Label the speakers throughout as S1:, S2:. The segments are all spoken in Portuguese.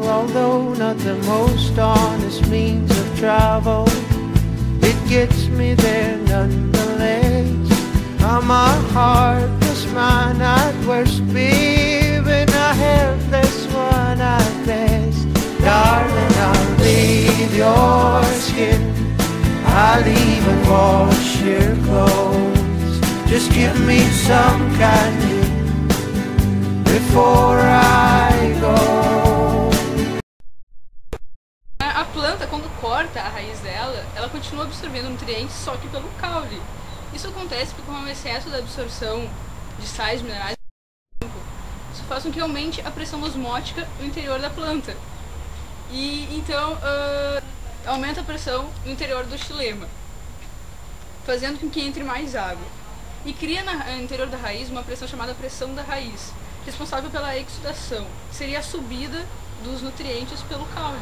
S1: although not the most honest means of travel, it gets me there nonetheless. I'm a heartless man at worst, babe, a helpless one at best. Darling, I'll leave your skin, I'll even wash your clothes. Just give me some candy before I go.
S2: A planta, quando corta a raiz dela, ela continua absorvendo nutrientes, só que pelo caule. Isso acontece porque, com o excesso da absorção de sais minerais, isso faz com que aumente a pressão osmótica no interior da planta. E então aumenta a pressão no interior do xilema, fazendo com que entre mais água. E cria no interior da raiz uma pressão chamada pressão da raiz, responsável pela exudação, que seria a subida dos nutrientes pelo caule.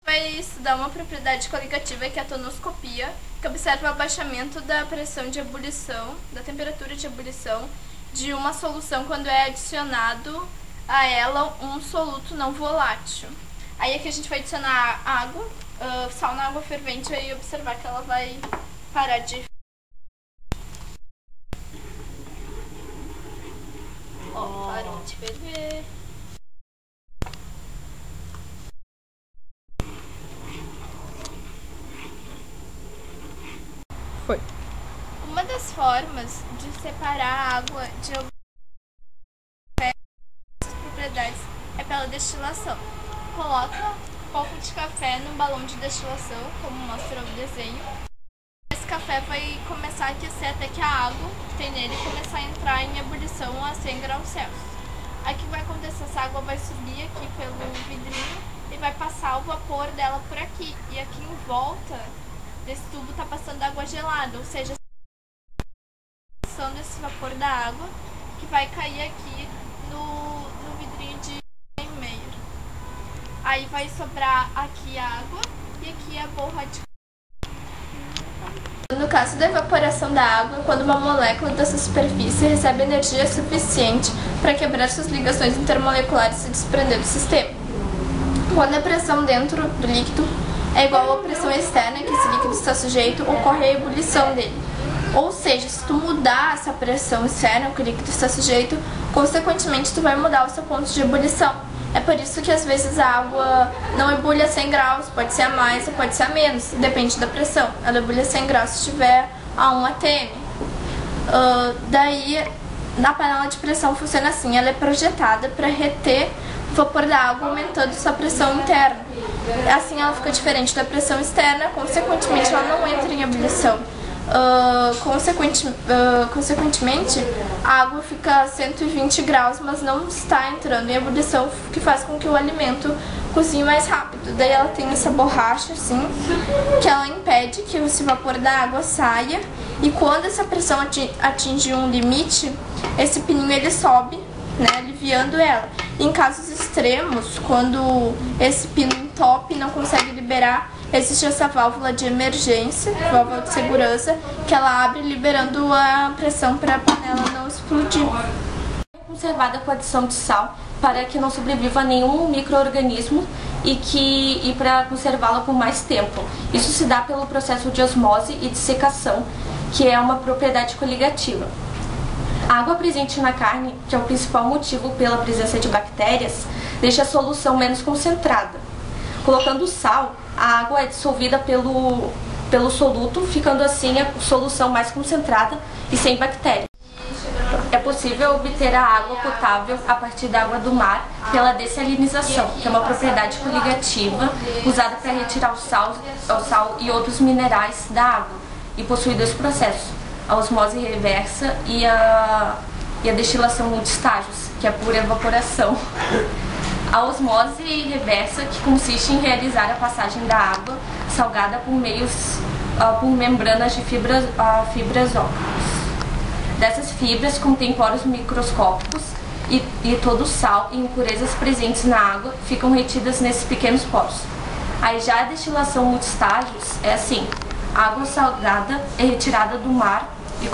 S3: Vai estudar uma propriedade coligativa, que é a tonoscopia, que observa o abaixamento da pressão de ebulição, da temperatura de ebulição de uma solução quando é adicionado a ela um soluto não volátil. Aí aqui a gente vai adicionar água, sal na água fervente e observar que ela vai parar de... parou de ferver.
S2: Foi.
S3: Uma das formas de separar a água de algumas propriedades é pela destilação. Coloca um pouco de café num balão de destilação, como mostra o desenho. Esse café vai começar a aquecer até que a água que tem nele começar a entrar em ebulição a 100 graus Celsius. Aí o que vai acontecer? Essa água vai subir aqui pelo vidrinho e vai passar o vapor dela por aqui. E aqui em volta desse tubo está passando água gelada, ou seja, passando esse vapor da água que vai cair aqui no vidrinho de meio. Aí vai sobrar aqui a água e aqui a borra de... No caso da evaporação da água, quando uma molécula dessa superfície recebe energia suficiente para quebrar suas ligações intermoleculares e se desprender do sistema. Quando a pressão dentro do líquido é igual à pressão externa que esse líquido está sujeito, ocorre a ebulição dele. Ou seja, se tu mudar essa pressão externa que o líquido está sujeito, consequentemente tu vai mudar o seu ponto de ebulição. É por isso que às vezes a água não ebulha a 100 graus, pode ser a mais ou pode ser a menos, depende da pressão. Ela ebulha a 100 graus se estiver a 1 atm. Daí, na panela de pressão funciona assim, ela é projetada para reter o vapor da água, aumentando sua pressão interna. Assim ela fica diferente da pressão externa, consequentemente ela não entra em ebulição. Consequentemente, a água fica a 120 graus, mas não está entrando em ebulição, que faz com que o alimento cozinhe mais rápido. Daí ela tem essa borracha assim, que ela impede que esse vapor da água saia, e quando essa pressão atinge um limite, esse pininho ele sobe, né, aliviando ela. Em casos extremos, quando esse pino entope e não consegue liberar, existe essa válvula de emergência, válvula de segurança, que ela abre liberando a pressão para a panela não explodir.
S4: Conservada com adição de sal para que não sobreviva nenhum micro-organismo e para conservá-la por mais tempo. Isso se dá pelo processo de osmose e de secação, que é uma propriedade coligativa. A água presente na carne, que é o principal motivo pela presença de bactérias, deixa a solução menos concentrada. Colocando sal, a água é dissolvida pelo soluto, ficando assim a solução mais concentrada e sem bactérias. É possível obter a água potável a partir da água do mar pela dessalinização, que é uma propriedade coligativa usada para retirar o sal e outros minerais da água, e possui dois processos: a osmose reversa e a destilação multistágios, que é por evaporação. A osmose reversa, que consiste em realizar a passagem da água salgada por membranas de fibras ópticas. Dessas fibras contêm poros microscópicos e todo o sal e impurezas presentes na água ficam retidas nesses pequenos poros. Aí já a destilação multistágios é assim: a água salgada é retirada do mar e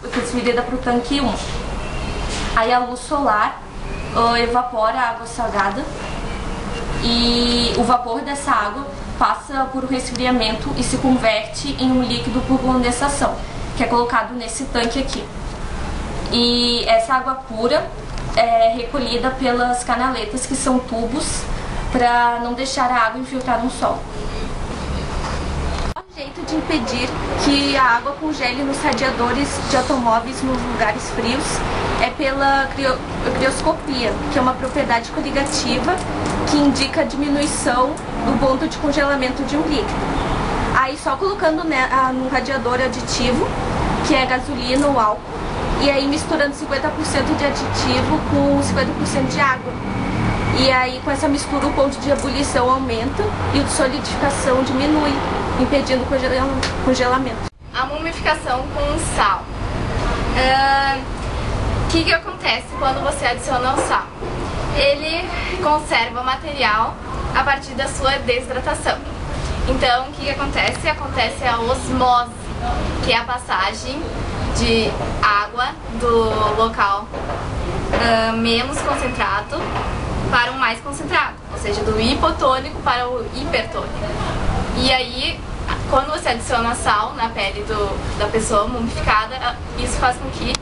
S4: transferida para o tanque 1. Aí a luz solar evapora a água salgada e o vapor dessa água passa por resfriamento e se converte em um líquido por condensação, que é colocado nesse tanque aqui. E essa água pura é recolhida pelas canaletas, que são tubos, para não deixar a água infiltrar no solo. O jeito de impedir que a água congele nos radiadores de automóveis nos lugares frios é pela crioscopia, que é uma propriedade coligativa que indica a diminuição do ponto de congelamento de um líquido. Aí só colocando no radiador aditivo, que é gasolina ou álcool, e aí misturando 50% de aditivo com 50% de água. E aí com essa mistura o ponto de ebulição aumenta e o de solidificação diminui, impedindo o congelamento.
S3: A mumificação com sal. O que acontece quando você adiciona o sal? Ele conserva o material a partir da sua desidratação. Então, o que acontece? Acontece a osmose, que é a passagem de água do local menos concentrado para o mais concentrado, ou seja, do hipotônico para o hipertônico. E aí, quando você adiciona sal na pele da pessoa mumificada, isso faz com que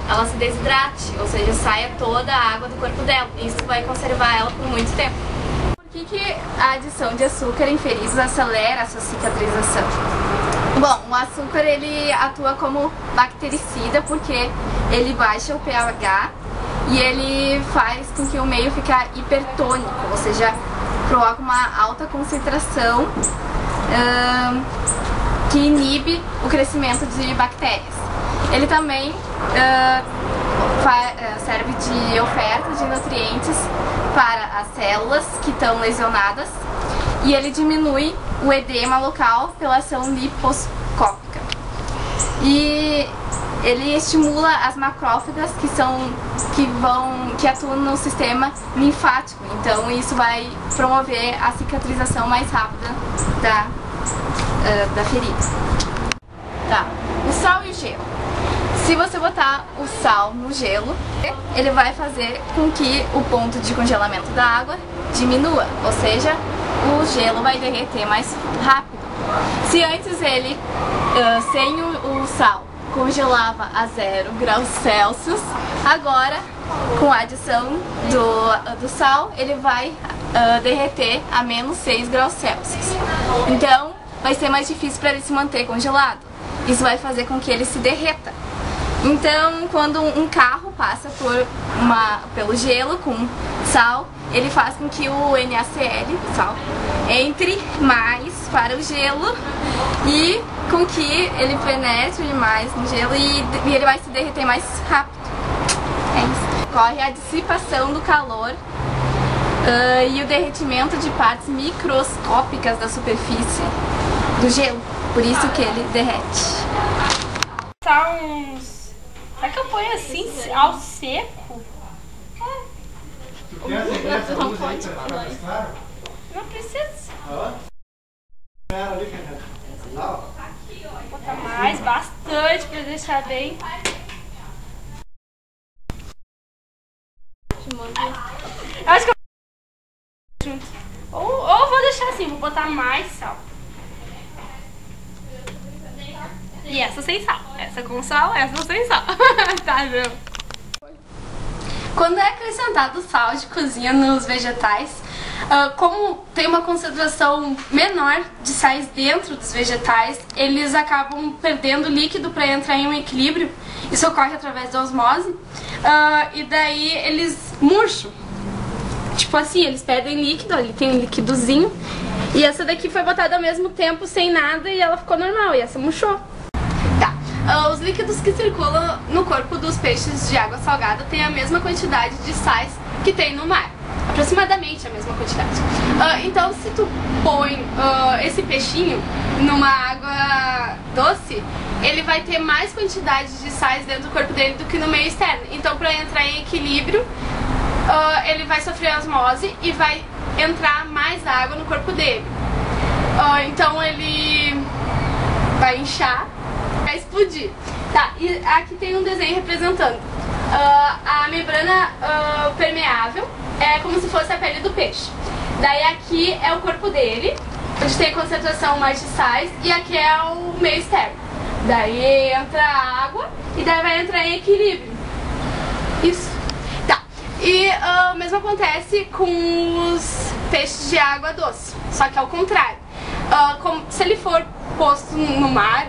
S3: ela se desidrate, ou seja, saia toda a água do corpo dela. Isso vai conservar ela por muito tempo. Por que a adição de açúcar em feridos acelera a sua cicatrização? Bom, o açúcar ele atua como bactericida porque ele baixa o pH e ele faz com que o meio fique hipertônico, ou seja, provoca uma alta concentração que inibe o crescimento de bactérias. Ele também serve de oferta de nutrientes para as células que estão lesionadas e ele diminui o edema local pela ação liposcópica. E ele estimula as macrófagas que atuam no sistema linfático, então isso vai promover a cicatrização mais rápida da ferida. Tá. O sal e o gelo. Se você botar o sal no gelo, ele vai fazer com que o ponto de congelamento da água diminua, ou seja, o gelo vai derreter mais rápido. Se antes ele, sem o sal, congelava a 0 graus Celsius, agora, com a adição do sal, ele vai derreter a menos 6 graus Celsius. Então, vai ser mais difícil para ele se manter congelado. Isso vai fazer com que ele se derreta. Então, quando um carro passa pelo gelo com sal, ele faz com que o NaCl, sal, entre mais para o gelo e com que ele penetre mais no gelo e ele vai se derreter mais rápido. É isso. Ocorre a dissipação do calor e o derretimento de partes microscópicas da superfície do gelo, por isso que ele derrete.
S5: Será que eu ponho assim ao seco?
S2: Não pode falar.
S5: Não precisa. Vou botar mais, bastante, pra deixar bem. Eu acho que eu junto. Ou vou deixar assim, vou botar mais sal. E essa sem sal. Essa com sal, essa sem sal. Tá, meu.
S6: Quando é acrescentado sal de cozinha nos vegetais, como tem uma concentração menor de sais dentro dos vegetais, eles acabam perdendo líquido para entrar em um equilíbrio. Isso ocorre através da osmose. E daí eles murcham. Tipo assim, eles perdem líquido, ali tem um líquidozinho. E essa daqui foi botada ao mesmo tempo sem nada e ela ficou normal. E essa murchou. Os líquidos que circulam no corpo dos peixes de água salgada têm a mesma quantidade de sais que tem no mar, aproximadamente a mesma quantidade. Então, se tu põe esse peixinho numa água doce, ele vai ter mais quantidade de sais dentro do corpo dele do que no meio externo. Então, para entrar em equilíbrio, ele vai sofrer osmose e vai entrar mais água no corpo dele. Então, ele vai inchar, vai explodir. Tá, e aqui tem um desenho representando a membrana permeável é como se fosse a pele do peixe. Daí aqui é o corpo dele, onde tem a concentração mais de sais, e aqui é o meio externo. Daí entra a água e daí vai entrar em equilíbrio. Isso. Tá. E o mesmo acontece com os peixes de água doce, só que ao contrário. Se ele for posto no mar,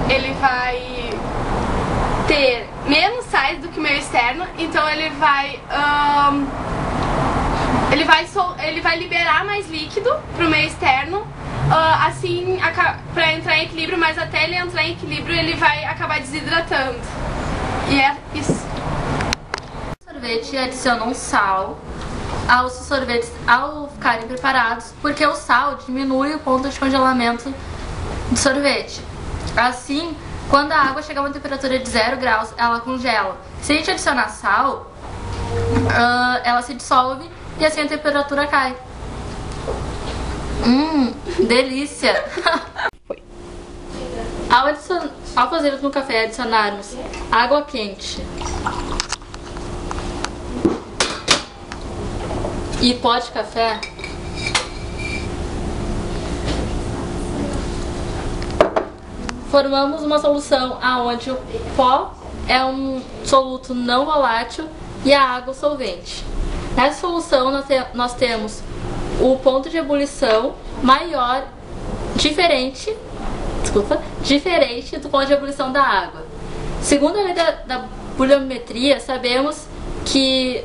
S6: ele vai ter menos sais do que o meio externo, então ele vai liberar mais líquido para o meio externo, assim para entrar em equilíbrio, mas até ele entrar em equilíbrio ele vai acabar desidratando. E é isso.
S4: O sorvete adicionam sal aos sorvetes ao ficarem preparados, porque o sal diminui o ponto de congelamento do sorvete. Assim, quando a água chega a uma temperatura de 0 graus, ela congela. Se a gente adicionar sal, ela se dissolve e assim a temperatura cai. Delícia! Ao fazermos no café, adicionarmos água quente e pó de café, formamos uma solução onde o pó é um soluto não volátil e a água solvente. Nessa solução nós temos o ponto de ebulição maior, diferente do ponto de ebulição da água. Segundo a lei da buliometria, sabemos que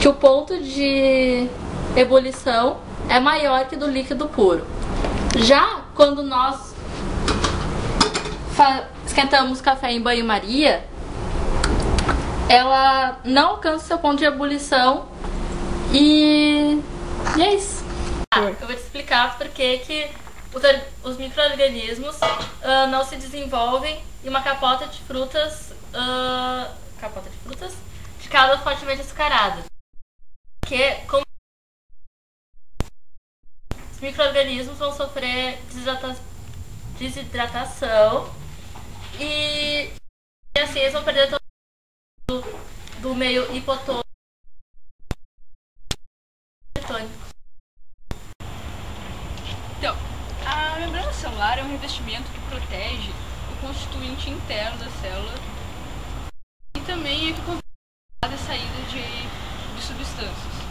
S4: o ponto de ebulição é maior que do líquido puro. Já quando nós esquentamos café em banho-maria, ela não alcança seu ponto de ebulição e é isso. Eu vou te explicar por que os micro-organismos não se desenvolvem em uma capota de frutas de calda fortemente açucarada. Porque como os micro-organismos vão sofrer desidratação e assim eles vão perder todo do meio hipotônico.
S2: Então, a membrana celular é um revestimento que protege o constituinte interno da célula e também é que controla a saída de substâncias.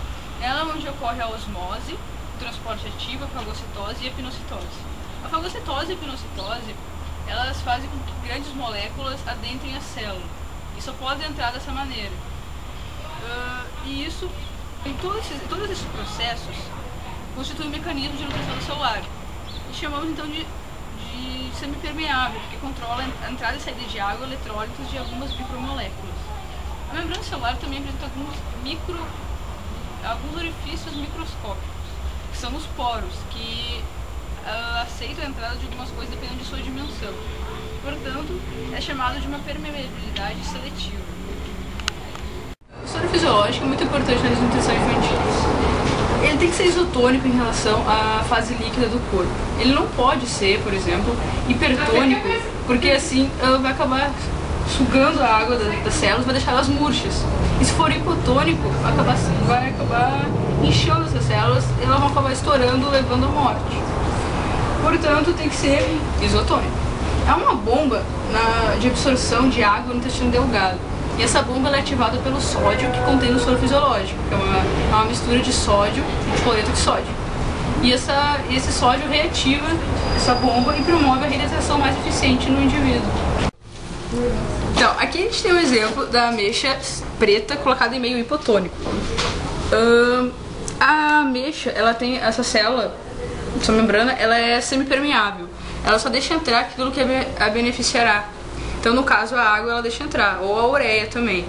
S2: Nela é onde ocorre a osmose, o transporte ativo, a fagocitose e a pinocitose. A fagocitose e a pinocitose, elas fazem com que grandes moléculas adentrem a célula e só podem entrar dessa maneira. E isso, em todos esses processos, constitui um mecanismo de nutrição celular. E chamamos então de semipermeável, porque controla a entrada e saída de água e eletrólitos de algumas micromoléculas. A membrana celular também apresenta alguns orifícios microscópicos, que são os poros, que aceitam a entrada de algumas coisas dependendo de sua dimensão. Portanto, é chamado de uma permeabilidade seletiva. O soro fisiológico é muito importante na desnutrição infantil. Ele tem que ser isotônico em relação à fase líquida do corpo. Ele não pode ser, por exemplo, hipertônico, porque assim vai acabar sugando a água das células, vai deixar elas murchas. E se for hipotônico, vai acabar inchando essas células e elas vão acabar estourando, levando à morte. Portanto, tem que ser isotônico. É uma bomba de absorção de água no intestino delgado. E essa bomba é ativada pelo sódio que contém no soro fisiológico, que é uma mistura de sódio e de cloreto de sódio. E esse sódio reativa essa bomba e promove a reidratação mais eficiente no indivíduo. Então, aqui a gente tem um exemplo da ameixa preta colocada em meio hipotônico. A ameixa, ela tem essa célula, essa membrana, ela é semipermeável. Ela só deixa entrar aquilo que a beneficiará. Então, no caso, a água ela deixa entrar, ou a ureia também.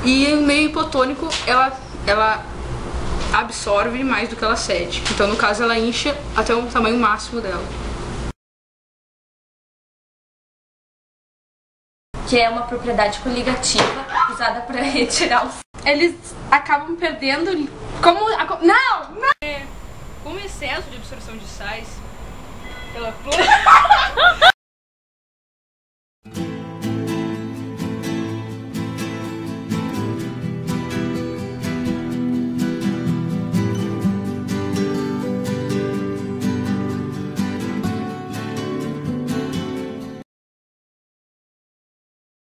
S2: E em meio hipotônico, ela absorve mais do que ela cede. Então, no caso, ela incha até o tamanho máximo dela.
S4: Que é uma propriedade coligativa usada para retirar os...
S6: Eles acabam perdendo... Não!
S2: Com o excesso de absorção de sais pela planta...